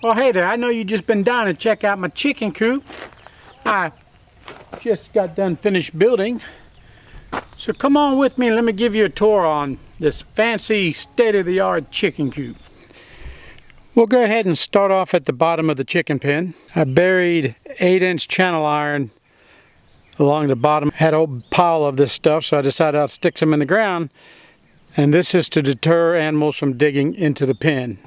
Well, hey there, I know you just been down to check out my chicken coop. I just got done finished building. So come on with me and let me give you a tour on this fancy state-of-the-art chicken coop. We'll go ahead and start off at the bottom of the chicken pen. I buried 8-inch channel iron along the bottom. Had an old pile of this stuff, so I decided I'd stick some in the ground. And this is to deter animals from digging into the pen.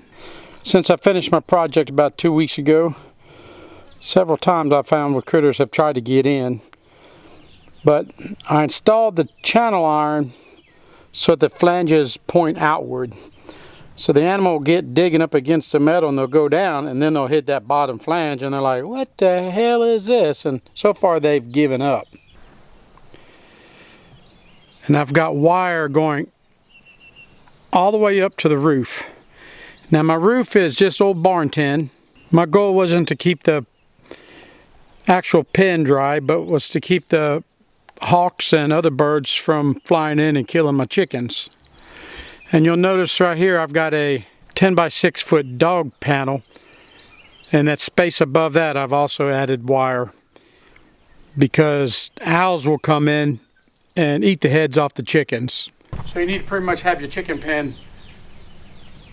Since I finished my project about 2 weeks ago, several times I found where critters have tried to get in. But I installed the channel iron so that the flanges point outward. So the animal will get digging up against the metal and they'll go down, and then they'll hit that bottom flange and they're like, what the hell is this? And so far they've given up. And I've got wire going all the way up to the roof. Now my roof is just old barn tin. My goal wasn't to keep the actual pen dry, but was to keep the hawks and other birds from flying in and killing my chickens. And you'll notice right here I've got a 10 by 6 foot dog panel, and that space above that I've also added wire because owls will come in and eat the heads off the chickens. So you need to pretty much have your chicken pen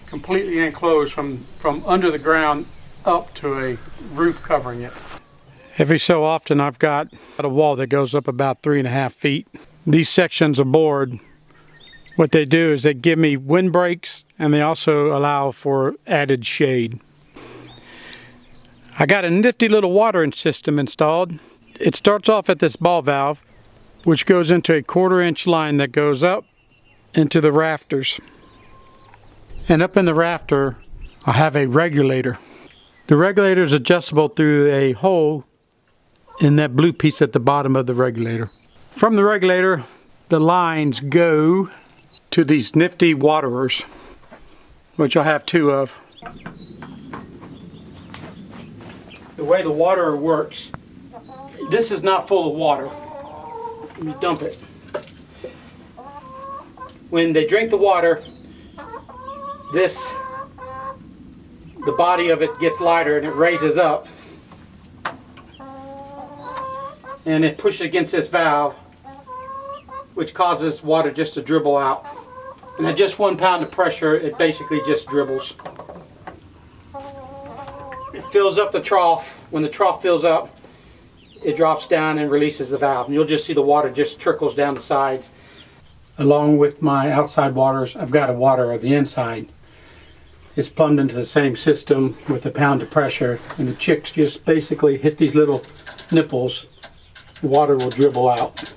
completely enclosed from under the ground up to a roof covering it. Every so often I've got a wall that goes up about 3.5 feet. These sections of board, what they do is they give me wind breaks and they also allow for added shade. I got a nifty little watering system installed. It starts off at this ball valve, which goes into a 1/4 inch line that goes up into the rafters. And up in the rafter, I have a regulator. The regulator is adjustable through a hole in that blue piece at the bottom of the regulator. From the regulator, the lines go to these nifty waterers, which I have 2 of. The way the waterer works, this is not full of water. Let me dump it. When they drink the water, the body of it gets lighter and it raises up. And it pushes against this valve, which causes water just to dribble out. And at just 1 pound of pressure, it basically just dribbles. It fills up the trough. When the trough fills up, it drops down and releases the valve. And you'll just see the water just trickles down the sides. Along with my outside waters, I've got a water on the inside. It's plumbed into the same system with 1 pound of pressure, and the chicks just basically hit these little nipples. The water will dribble out.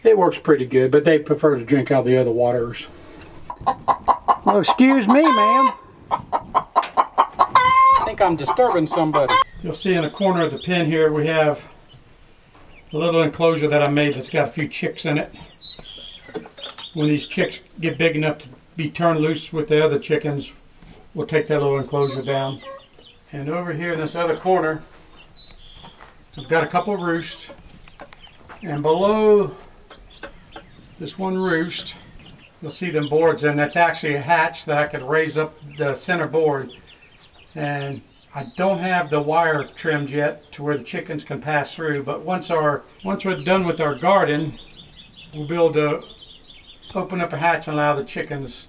It works pretty good, but they prefer to drink out of the other waters. Well, excuse me, ma'am. I think I'm disturbing somebody. You'll see in the corner of the pen here we have a little enclosure that I made that's got a few chicks in it. When these chicks get big enough to be turned loose with the other chickens, we'll take that little enclosure down. And over here in this other corner, I've got a couple of roosts. And below this one roost, you'll see them boards, and that's actually a hatch that I could raise up the center board. And I don't have the wire trimmed yet to where the chickens can pass through, but once we're done with our garden, we'll be able to open up a hatch and allow the chickens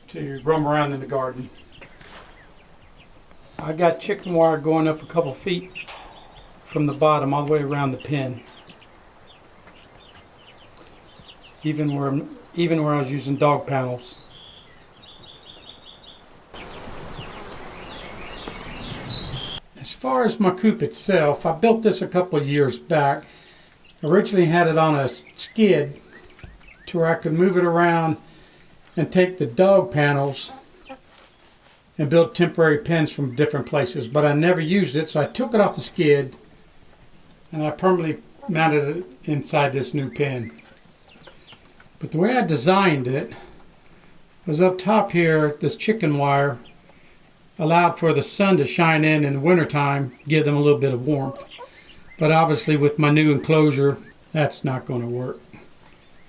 to roam around in the garden. I got chicken wire going up a couple feet from the bottom all the way around the pen. Even where I was using dog panels. As far as my coop itself, I built this a couple of years back. Originally had it on a skid to where I could move it around and take the dog panels and build temporary pens from different places, but I never used it, so I took it off the skid and I permanently mounted it inside this new pen. But the way I designed it was up top here, this chicken wire allowed for the sun to shine in the wintertime, give them a little bit of warmth. But obviously with my new enclosure, that's not going to work.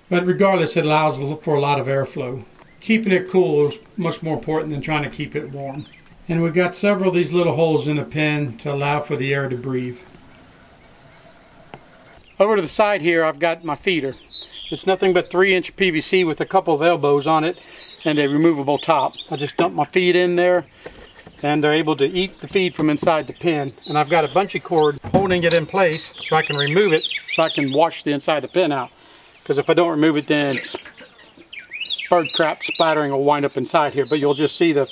But regardless, it allows for a lot of airflow. keeping it cool is much more important than trying to keep it warm. And we've got several of these little holes in the pen to allow for the air to breathe. Over to the side here, I've got my feeder. It's nothing but 3-inch PVC with a couple of elbows on it and a removable top. I just dump my feed in there and they're able to eat the feed from inside the pen. And I've got a bungee cord holding it in place so I can remove it so I can wash the inside of the pen out. Because if I don't remove it, then bird crap splattering will wind up inside here. But you'll just see the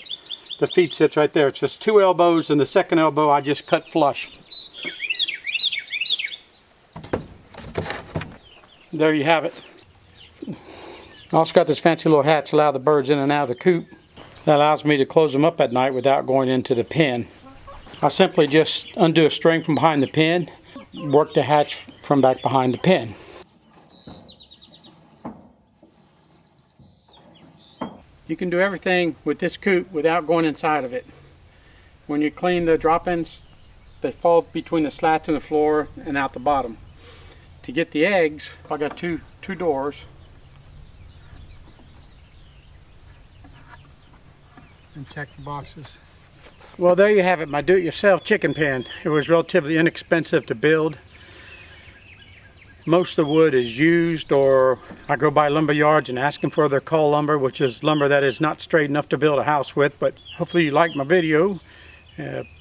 feed sits right there. It's just 2 elbows, and the second elbow I just cut flush. There you have it. I also got this fancy little hatch to allow the birds in and out of the coop. That allows me to close them up at night without going into the pen. I simply just undo a string from behind the pen, work the hatch from back behind the pen. You can do everything with this coop without going inside of it. When you clean the drop-ins, they fall between the slats in the floor and out the bottom. To get the eggs, I got two doors. And check the boxes. Well, there you have it, my do-it-yourself chicken pen. It was relatively inexpensive to build. Most of the wood is used, or I go by lumber yards and ask them for their cull lumber, which is lumber that is not straight enough to build a house with. But hopefully you like my video.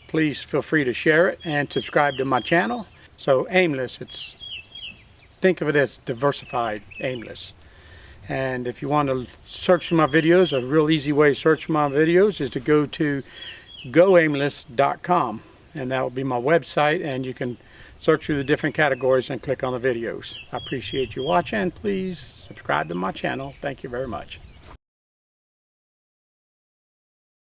Please feel free to share it and subscribe to my channel. So Aimless, think of it as diversified Aimless. And if you want to search for my videos, a real easy way to search for my videos is to go to goaimless.com, and that will be my website, and you can search through the different categories and click on the videos. I appreciate you watching. Please subscribe to my channel. Thank you very much.